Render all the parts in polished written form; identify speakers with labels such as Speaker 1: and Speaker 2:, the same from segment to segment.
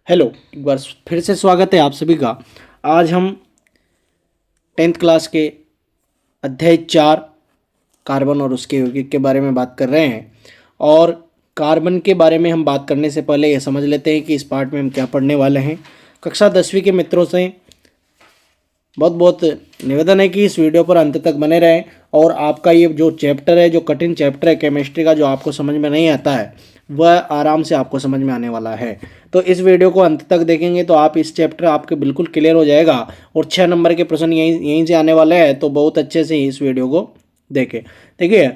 Speaker 1: Hello, एक बार फिर से स्वागत है आप सभी का। आज हम 10th क्लास के अध्याय 4 कार्बन और उसके यौगिक के बारे में बात कर रहे हैं। और कार्बन के बारे में हम बात करने से पहले ये समझ लेते हैं कि इस पार्ट में हम क्या पढ़ने वाले हैं। कक्षा 10वीं के मित्रों से बहुत बहुत निवेदन है कि इस वीडियो पर अंत तक बने रहें और आपका ये जो चैप्टर है, जो कठिन चैप्टर है केमिस्ट्री का, जो आपको समझ में नहीं आता है, वह आराम से आपको समझ में आने वाला है। तो इस वीडियो को अंत तक देखेंगे तो आप इस चैप्टर आपके बिल्कुल क्लियर हो जाएगा और 6 नंबर के प्रश्न यहीं से आने वाले हैं। तो बहुत अच्छे से इस वीडियो को देखें। देखिए,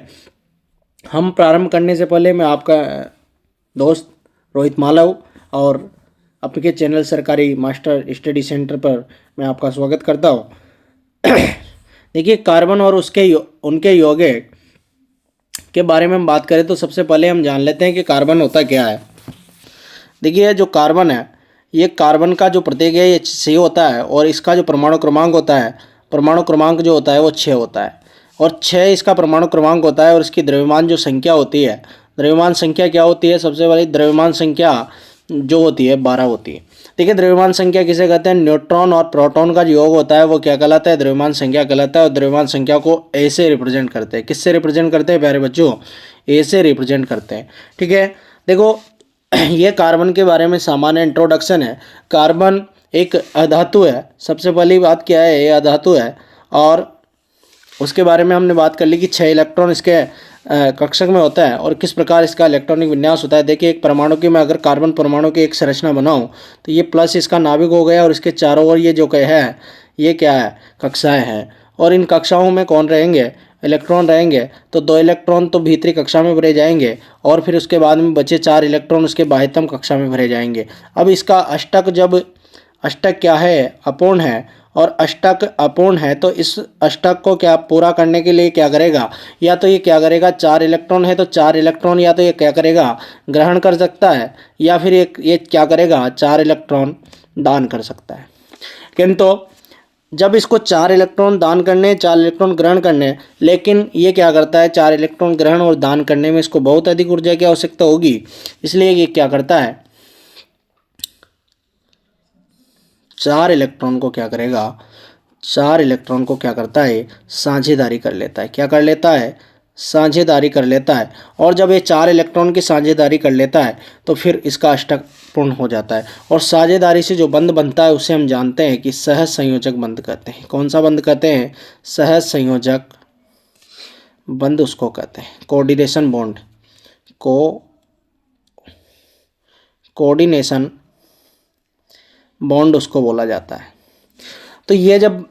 Speaker 1: हम प्रारंभ करने से पहले मैं आपका दोस्त रोहित मालव और आपके चैनल सरकारी मास्टर स्टडी सेंटर पर मैं आपका स्वागत करता हूँ। देखिए, कार्बन और उनके यौगिक के बारे में हम बात करें तो सबसे पहले हम जान लेते हैं कि कार्बन होता क्या है। देखिए, जो कार्बन है, ये कार्बन का जो प्रतीक है ये 6 होता है और इसका जो परमाणु क्रमांक होता है, परमाणु क्रमांक जो होता है वो 6 होता है और 6 इसका परमाणु क्रमांक होता है। और इसकी द्रव्यमान जो संख्या होती है, द्रव्यमान संख्या क्या होती है? सबसे पहले द्रव्यमान संख्या जो होती है 12 होती है। देखिए, द्रव्यमान संख्या किसे कहते हैं? न्यूट्रॉन और प्रोटॉन का जो योग होता है वो क्या कहलाता है? द्रव्यमान संख्या कहलाता है। और द्रव्यमान संख्या को ए से रिप्रेजेंट करते हैं। किससे रिप्रेजेंट करते हैं प्यारे बच्चों? ए से रिप्रेजेंट करते हैं। ठीक है, देखो ये कार्बन के बारे में सामान्य इंट्रोडक्शन है। कार्बन एक अधातु है। सबसे पहली बात क्या है? ये अधातु है और उसके बारे में हमने बात कर ली कि 6 इलेक्ट्रॉन इसके कक्षक में होता है और किस प्रकार इसका इलेक्ट्रॉनिक विन्यास होता है। देखिए, एक परमाणु की मैं अगर कार्बन परमाणु की एक संरचना बनाऊं तो ये प्लस इसका नाभिक हो गया और इसके चारों ओर ये जो है ये क्या है? कक्षाएं हैं। और इन कक्षाओं में कौन रहेंगे? इलेक्ट्रॉन रहेंगे। तो 2 इलेक्ट्रॉन तो भीतरी कक्षा में भरे जाएंगे और फिर उसके बाद में बचे 4 इलेक्ट्रॉन उसके बाह्यतम कक्षा में भरे जाएंगे। अब इसका अष्टक, जब अष्टक क्या है? अपूर्ण है और अष्टक अपूर्ण है तो इस अष्टक को क्या पूरा करने के लिए क्या करेगा? या तो ये क्या करेगा? 4 इलेक्ट्रॉन है तो 4 इलेक्ट्रॉन या तो ये क्या करेगा? ग्रहण कर सकता है या फिर ये क्या करेगा? 4 इलेक्ट्रॉन दान कर सकता है। किंतु जब इसको 4 इलेक्ट्रॉन दान करने, 4 इलेक्ट्रॉन ग्रहण करने, लेकिन ये क्या करता है? 4 इलेक्ट्रॉन ग्रहण और दान करने में इसको बहुत अधिक ऊर्जा की आवश्यकता होगी। इसलिए ये क्या करता है? 4 इलेक्ट्रॉन को क्या करेगा? 4 इलेक्ट्रॉन को क्या करता है? साझेदारी कर लेता है। क्या कर लेता है? साझेदारी कर लेता है। और जब ये 4 इलेक्ट्रॉन की साझेदारी कर लेता है तो फिर इसका अष्टक पूर्ण हो जाता है। और साझेदारी से जो बंध बनता है उसे हम जानते हैं कि सहज संयोजक बंध कहते हैं। कौन सा बंध कहते हैं? सहज संयोजक बंध उसको कहते हैं। कोऑर्डिनेशन बॉन्ड, कोऑर्डिनेशन बॉन्ड उसको बोला जाता है। तो ये जब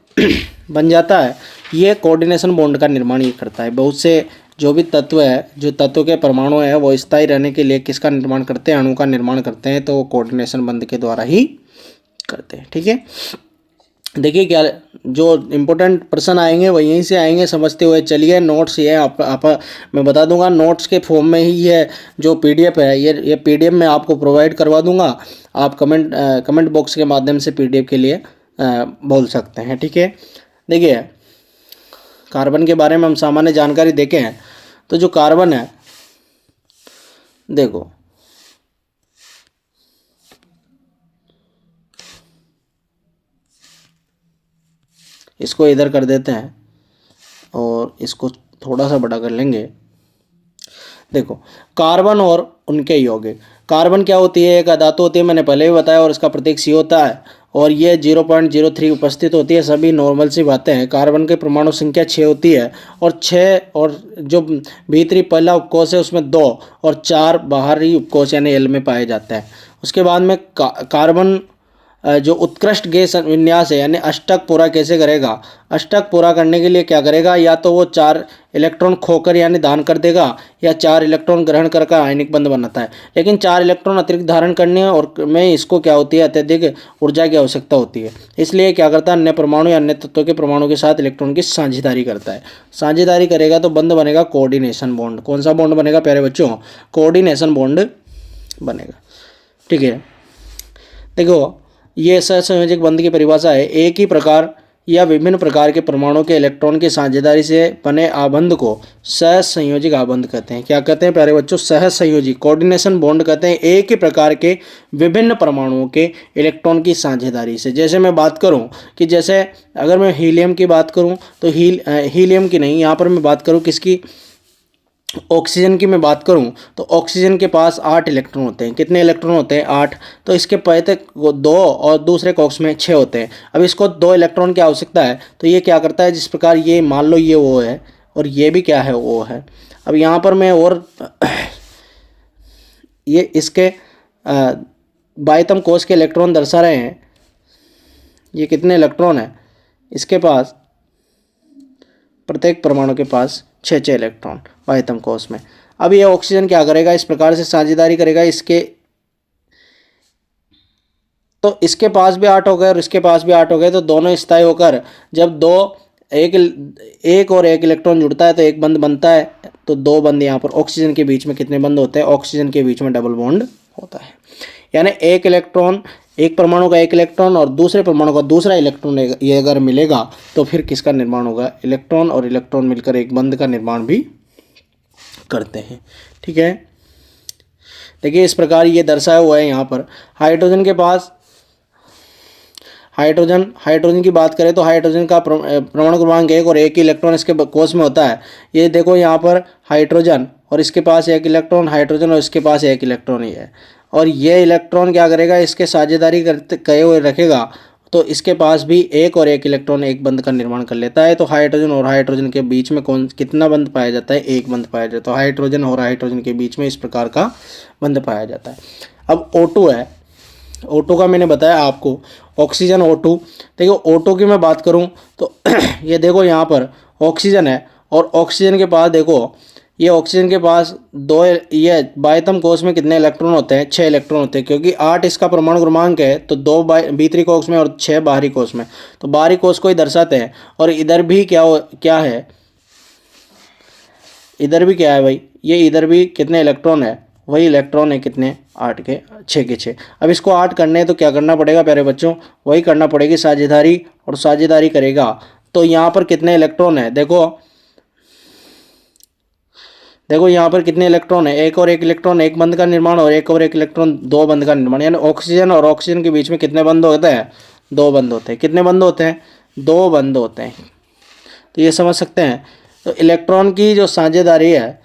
Speaker 1: बन जाता है, ये कोऑर्डिनेशन बॉन्ड का निर्माण ये करता है। बहुत से जो भी तत्व है, जो तत्व के परमाणु है, वो स्थायी रहने के लिए किसका निर्माण करते हैं? अणु का निर्माण करते हैं। तो वो कोऑर्डिनेशन बंध के द्वारा ही करते हैं। ठीक है, देखिए क्या जो इम्पोर्टेंट प्रश्न आएंगे वो यहीं से आएंगे, समझते हुए चलिए। नोट्स ये आप मैं बता दूंगा, नोट्स के फॉर्म में ही ये जो पीडीएफ है ये पीडीएफ मैं आपको प्रोवाइड करवा दूंगा। आप कमेंट बॉक्स के माध्यम से पीडीएफ के लिए बोल सकते हैं। ठीक है, देखिए कार्बन के बारे में हम सामान्य जानकारी देखें तो जो कार्बन है, देखो इसको इधर कर देते हैं और इसको थोड़ा सा बड़ा कर लेंगे। देखो, कार्बन और उनके यौगिक। कार्बन क्या होती है? एक अधातु होती है, मैंने पहले भी बताया, और इसका प्रतीक सी होता है और ये 0.03 उपस्थित होती है। सभी नॉर्मल सी बातें हैं। कार्बन के परमाणु संख्या 6 होती है और 6 और जो भीतरी पहला उपकोष है उसमें 2 और 4 बाहरी उपकोष यानी एल में पाए जाते हैं। उसके बाद में कार्बन जो उत्कृष्ट गैस विन्यास है यानी अष्टक पूरा कैसे करेगा? अष्टक पूरा करने के लिए क्या करेगा? या तो वो 4 इलेक्ट्रॉन खोकर यानी दान कर देगा या 4 इलेक्ट्रॉन ग्रहण कर आयनिक बंध बनाता है। लेकिन 4 इलेक्ट्रॉन अतिरिक्त धारण करने और में इसको क्या होती है? अत्यधिक ऊर्जा की आवश्यकता होती है। इसलिए क्या करता है? अन्य परमाणु या अन्य तत्वों के परमाणु के साथ इलेक्ट्रॉन की साझेदारी करता है। साझेदारी करेगा तो बंध बनेगा कोऑर्डिनेशन बॉन्ड। कौन सा बॉन्ड बनेगा प्यारे बच्चों? कोऑर्डिनेशन बॉन्ड बनेगा। ठीक है, देखो ये सहसंयोजक बंध की परिभाषा है। एक ही प्रकार या विभिन्न प्रकार के परमाणुओं के इलेक्ट्रॉन की साझेदारी से बने आबंध को सहसंयोजिक आबंध कहते हैं। क्या कहते हैं प्यारे बच्चों? सहसंयोजी, कोऑर्डिनेशन बॉन्ड कहते हैं एक ही प्रकार के विभिन्न परमाणुओं के इलेक्ट्रॉन की साझेदारी से। जैसे मैं बात करूं कि जैसे अगर मैं हीलियम की बात करूं तो हीलियम की नहीं, यहाँ पर मैं बात करूं किसकी? ऑक्सीजन की मैं बात करूं तो ऑक्सीजन के पास 8 इलेक्ट्रॉन होते हैं। कितने इलेक्ट्रॉन होते हैं? 8। तो इसके पहले 2 और दूसरे कॉक्स में 6 होते हैं। अब इसको 2 इलेक्ट्रॉन की आवश्यकता है, तो ये क्या करता है, जिस प्रकार ये मान लो ये वो है और ये भी क्या है? वो है। अब यहाँ पर मैं और ये इसके बाह्यतम कोश के इलेक्ट्रॉन दर्शा रहे हैं। ये कितने इलेक्ट्रॉन है? इसके पास प्रत्येक परमाणु के पास 6 इलेक्ट्रॉन बाह्यतम कोश में। अब ये ऑक्सीजन क्या करेगा? इस प्रकार से साझेदारी करेगा इसके, तो इसके पास भी 8 हो गए और इसके पास भी 8 हो गए, तो दोनों स्थायी होकर जब एक और एक इलेक्ट्रॉन जुड़ता है तो एक बंध बनता है। तो 2 बंध यहाँ पर ऑक्सीजन के बीच में कितने बंध होते हैं? ऑक्सीजन के बीच में डबल बॉन्ड होता है। यानी एक परमाणु का एक इलेक्ट्रॉन और दूसरे परमाणु का दूसरा इलेक्ट्रॉन ये अगर मिलेगा तो फिर किसका निर्माण होगा? इलेक्ट्रॉन और इलेक्ट्रॉन मिलकर एक बंध का निर्माण भी करते हैं। ठीक है, देखिए इस प्रकार ये दर्शाया हुआ है यहाँ पर। हाइड्रोजन के पास हाइड्रोजन की बात करें तो हाइड्रोजन का परमाणु क्रमांक 1 और 1 इलेक्ट्रॉन इसके कोश में होता है। ये देखो यहाँ पर हाइड्रोजन और इसके पास 1 इलेक्ट्रॉन, हाइड्रोजन और इसके पास 1 इलेक्ट्रॉन ही है। और ये इलेक्ट्रॉन क्या करेगा? इसके साझेदारी कहे हुए रखेगा तो इसके पास भी 1 और 1 इलेक्ट्रॉन एक बंध का निर्माण कर लेता है। तो हाइड्रोजन और हाइड्रोजन के बीच में कितना बंध पाया जाता है? 1 बंध पाया जाता है। तो हाइड्रोजन और हाइड्रोजन के बीच में इस प्रकार का बंध पाया जाता है। अब O2 है, O2 का मैंने बताया आपको, ऑक्सीजन O2। देखो O2 की मैं बात करूं तो ये देखो यहाँ पर ऑक्सीजन है और ऑक्सीजन के पास देखो ये ऑक्सीजन के पास 2, ये बाह्यतम कोश में कितने इलेक्ट्रॉन होते हैं? 6 इलेक्ट्रॉन होते हैं, क्योंकि 8 इसका परमाणु क्रमांक है तो 2 भीतरी कोश में और 6 बाहरी कोश में, तो बाहरी कोश को ही दर्शाते हैं। और इधर भी क्या है? इधर भी क्या है भाई? ये इधर भी कितने इलेक्ट्रॉन है? वही इलेक्ट्रॉन है, कितने? 8 के 6 के 6। अब इसको 8 करने हैं तो क्या करना पड़ेगा प्यारे बच्चों? वही करना पड़ेगी साझेदारी, और साझेदारी करेगा तो यहाँ पर कितने इलेक्ट्रॉन है? देखो यहाँ पर कितने इलेक्ट्रॉन है? 1 और 1 इलेक्ट्रॉन एक बंध का निर्माण और 1 और 1 इलेक्ट्रॉन 2 बंध का निर्माण। यानी ऑक्सीजन और ऑक्सीजन के बीच में कितने बंध होते हैं? 2 बंध होते हैं। कितने बंध होते हैं? 2 बंध होते हैं। तो ये समझ सकते हैं। तो इलेक्ट्रॉन की जो साझेदारी है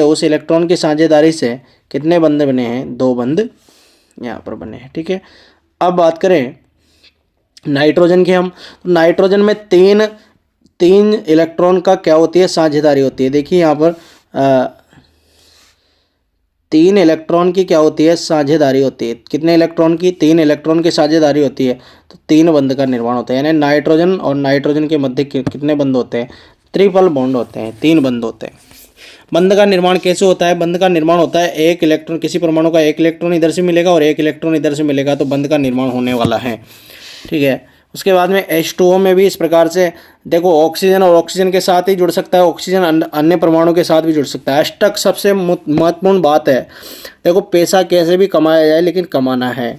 Speaker 1: उस इलेक्ट्रॉन की साझेदारी से कितने बंध बने हैं? 2 बंध यहाँ पर बने हैं। ठीक है, अब बात करें नाइट्रोजन की हम, तो नाइट्रोजन में तीन इलेक्ट्रॉन का क्या होती है? साझेदारी होती है। देखिए यहाँ पर 3 इलेक्ट्रॉन की क्या होती है? साझेदारी होती है। कितने इलेक्ट्रॉन की? 3 इलेक्ट्रॉन की साझेदारी होती है, तो 3 बंध का निर्माण होता है। यानी नाइट्रोजन और नाइट्रोजन के मध्य कितने बंध होते हैं? ट्रिपल बॉन्ड होते हैं, 3 बंध होते हैं। बंध का निर्माण कैसे होता है? बंध का निर्माण होता है, एक इलेक्ट्रॉन, किसी परमाणु का 1 इलेक्ट्रॉन इधर से मिलेगा और 1 इलेक्ट्रॉन इधर से मिलेगा, तो बंध का निर्माण होने वाला है। ठीक है, उसके बाद में H2O में भी इस प्रकार से देखो, ऑक्सीजन और ऑक्सीजन के साथ ही जुड़ सकता है, ऑक्सीजन अन्य परमाणु के साथ भी जुड़ सकता है। अष्टक सबसे महत्वपूर्ण बात है। देखो पैसा कैसे भी कमाया जाए, लेकिन कमाना है।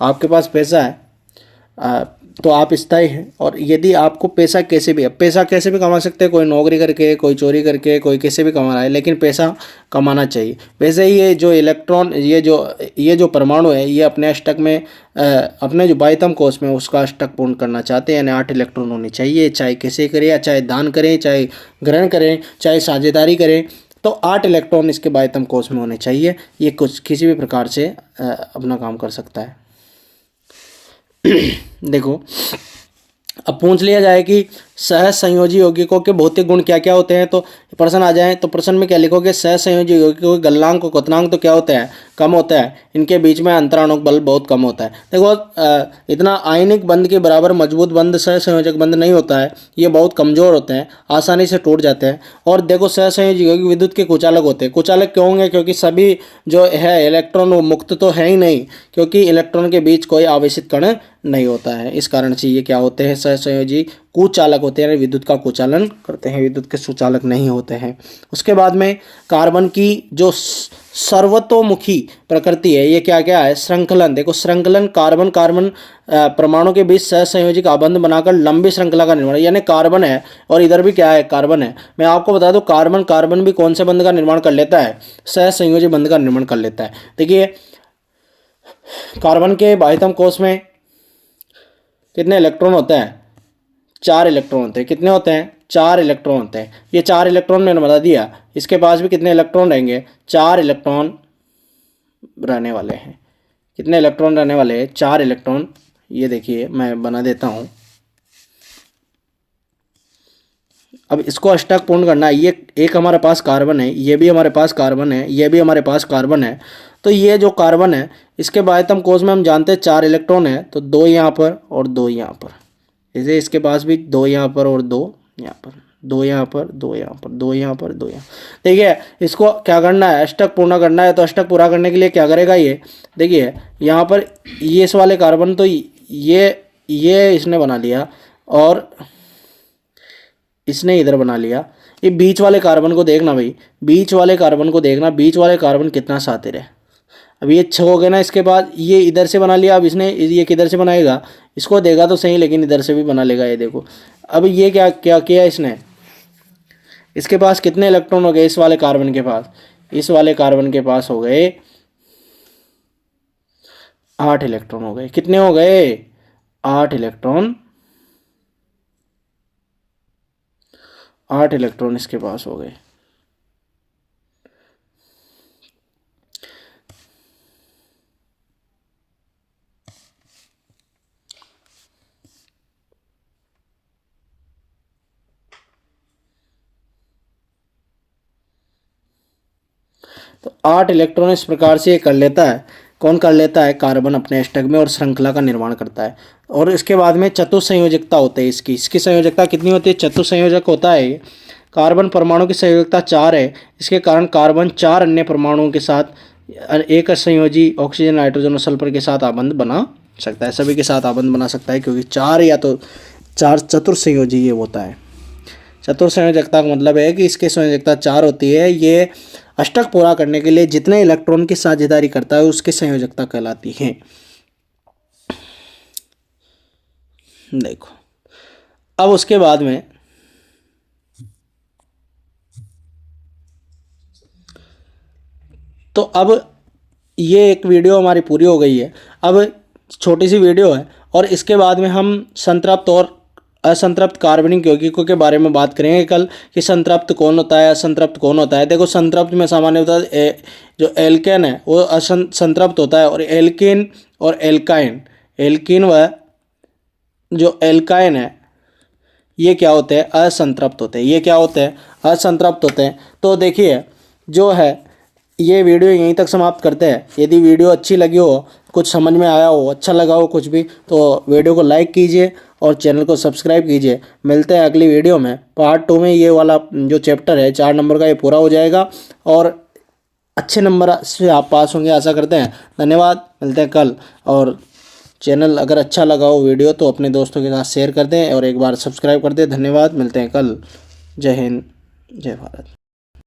Speaker 1: आपके पास पैसा है तो आप स्थायी हैं, और यदि आपको पैसा कैसे भी कमा सकते हैं, कोई नौकरी करके, कोई चोरी करके, कोई कैसे भी कमा रहा है, लेकिन पैसा कमाना चाहिए। वैसे ही ये जो इलेक्ट्रॉन, ये जो परमाणु है, ये अपने अष्टक में अपने जो बाह्यतम कोश में उसका अष्टक पूर्ण करना चाहते हैं, यानी 8 इलेक्ट्रॉन होने चाहिए। चाहे कैसे करें, या चाहे दान करें, चाहे ग्रहण करें, चाहे साझेदारी करें, तो 8 इलेक्ट्रॉन इसके बाह्यतम कोश में होने चाहिए। ये किसी भी प्रकार से अपना काम कर सकता है। देखो, अब पूछ लिया जाए कि सहसंयोजी यौगिकों के भौतिक गुण क्या क्या होते हैं, तो प्रश्न आ जाए तो प्रश्न में क्या लिखोगे? सहसंयोजी यौगिकों के गलनांक और क्वथनांक तो क्या होता है? कम होता है। इनके बीच में अंतराणुक बल बहुत कम होता है। देखो इतना आयनिक बंध के बराबर मजबूत बंध सहसंयोजक बंध नहीं होता है, ये बहुत कमज़ोर होते हैं, आसानी से टूट जाते हैं। और देखो सहसंयोजी यौगिक विद्युत के कुचालक होते हैं। कुचालक क्यों होंगे? क्योंकि सभी जो है इलेक्ट्रॉन वो मुक्त तो है ही नहीं, क्योंकि इलेक्ट्रॉन के बीच कोई आवेशित कण नहीं होता है। इस कारण से ये क्या होते हैं? सहसंयोजी कुचालक होते हैं, विद्युत का कुचालन करते हैं, विद्युत के सुचालक नहीं होते हैं। उसके बाद में कार्बन की जो सर्वतोमुखी प्रकृति है। ये क्या क्या है, श्रृंखलन। देखो श्रृंखलन कार्बन कार्बन परमाणु के बीच सहसंयोजक आबंध बनाकर लंबी श्रृंखला का निर्माण, यानी कार्बन है और इधर भी क्या है, कार्बन है। मैं आपको बता दूं कार्बन कार्बन भी कौन से बंध का निर्माण कर लेता है, सहसंयोजी बंध का निर्माण कर लेता है। देखिए कार्बन के बाह्यतम कोश में कितने इलेक्ट्रॉन होते हैं, 4 इलेक्ट्रॉन होते हैं। कितने होते हैं, 4 इलेक्ट्रॉन होते हैं। ये 4 इलेक्ट्रॉन मैंने बता दिया। इसके पास भी कितने इलेक्ट्रॉन रहेंगे, 4 इलेक्ट्रॉन रहने वाले हैं। कितने इलेक्ट्रॉन रहने वाले हैं, 4 इलेक्ट्रॉन। ये देखिए मैं बना देता हूँ। अब इसको अष्टक पूर्ण करना है। ये एक हमारे पास कार्बन है, ये भी हमारे पास कार्बन है, ये भी हमारे पास कार्बन है। तो ये जो कार्बन है इसके बाह्यतम कोश में हम जानते हैं 4 इलेक्ट्रॉन है, तो 2 यहाँ पर और 2 यहाँ पर। जैसे इसके पास भी 2 यहाँ पर और 2 यहाँ पर, 2 यहाँ पर, 2 यहाँ पर, 2 यहाँ पर, 2 यहाँ। देखिए इसको क्या करना है, अष्टक पूर्ण करना है। तो अष्टक पूरा करने के लिए क्या करेगा ये, देखिए यहाँ पर ये इस वाले कार्बन, तो ये इसने बना लिया और इसने इधर बना लिया। ये बीच वाले कार्बन को देखना भाई, बीच वाले कार्बन को देखना, बीच वाले कार्बन कितना शातिर है। अब ये 6 हो गए ना, इसके बाद ये इधर से बना लिया। अब इसने ये किधर से बनाएगा, इसको देगा तो सही लेकिन इधर से भी बना लेगा। ये देखो अब ये क्या क्या किया इसने, इसके पास कितने इलेक्ट्रॉन हो गए, इस वाले कार्बन के पास, इस वाले कार्बन के पास हो गए 8 इलेक्ट्रॉन हो गए। कितने हो गए, 8 इलेक्ट्रॉन, 8 इलेक्ट्रॉन इसके पास हो गए। तो 8 इलेक्ट्रॉन इस प्रकार से ये कर लेता है। कौन कर लेता है, कार्बन अपने अष्टक में, और श्रृंखला का निर्माण करता है। और इसके बाद में चतुसंयोजकता होती है इसकी संयोजकता कितनी होती है, चतुसंयोजक होता है ये। कार्बन परमाणु की संयोजकता 4 है। इसके कारण कार्बन 4 अन्य परमाणुओं के साथ एक संयोजी ऑक्सीजन नाइट्रोजन और सल्फर के साथ आबंध बना सकता है, सभी के साथ आबंध बना सकता है, क्योंकि 4 या तो 4 चतुर्संयोजी ये होता है। चतुर्संयोजकता का मतलब है कि इसकी संयोजकता 4 होती है। ये अष्टक पूरा करने के लिए जितने इलेक्ट्रॉन की साझेदारी करता है उसकी संयोजकता कहलाती है। देखो अब उसके बाद में तो अब ये एक वीडियो हमारी पूरी हो गई है। अब छोटी सी वीडियो है और इसके बाद में हम संतृप्त और असंतृप्त कार्बनिक यौगिकों के बारे में बात करेंगे कल, कि संतृप्त कौन होता है, असंतृप्त कौन होता है। देखो संतृप्त में सामान्य होता है जो एल्केन है वो संतृप्त होता है, और एल्केन और एल्काइन, एल्कीन व जो एल्काइन है ये क्या होते हैं, असंतृप्त होते हैं। ये क्या होते हैं, असंतृप्त होते हैं। तो देखिए जो है ये वीडियो यहीं तक समाप्त करते हैं। यदि वीडियो अच्छी लगी हो, कुछ समझ में आया हो, अच्छा लगा हो कुछ भी, तो वीडियो को लाइक कीजिए और चैनल को सब्सक्राइब कीजिए। मिलते हैं अगली वीडियो में। पार्ट 2 में ये वाला जो चैप्टर है 4 नंबर का ये पूरा हो जाएगा और अच्छे नंबर से आप पास होंगे आशा करते हैं। धन्यवाद, मिलते हैं कल। और चैनल अगर अच्छा लगा हो वीडियो तो अपने दोस्तों के साथ शेयर कर दें और एक बार सब्सक्राइब कर दें। धन्यवाद, मिलते हैं कल। जय हिंद, जय भारत।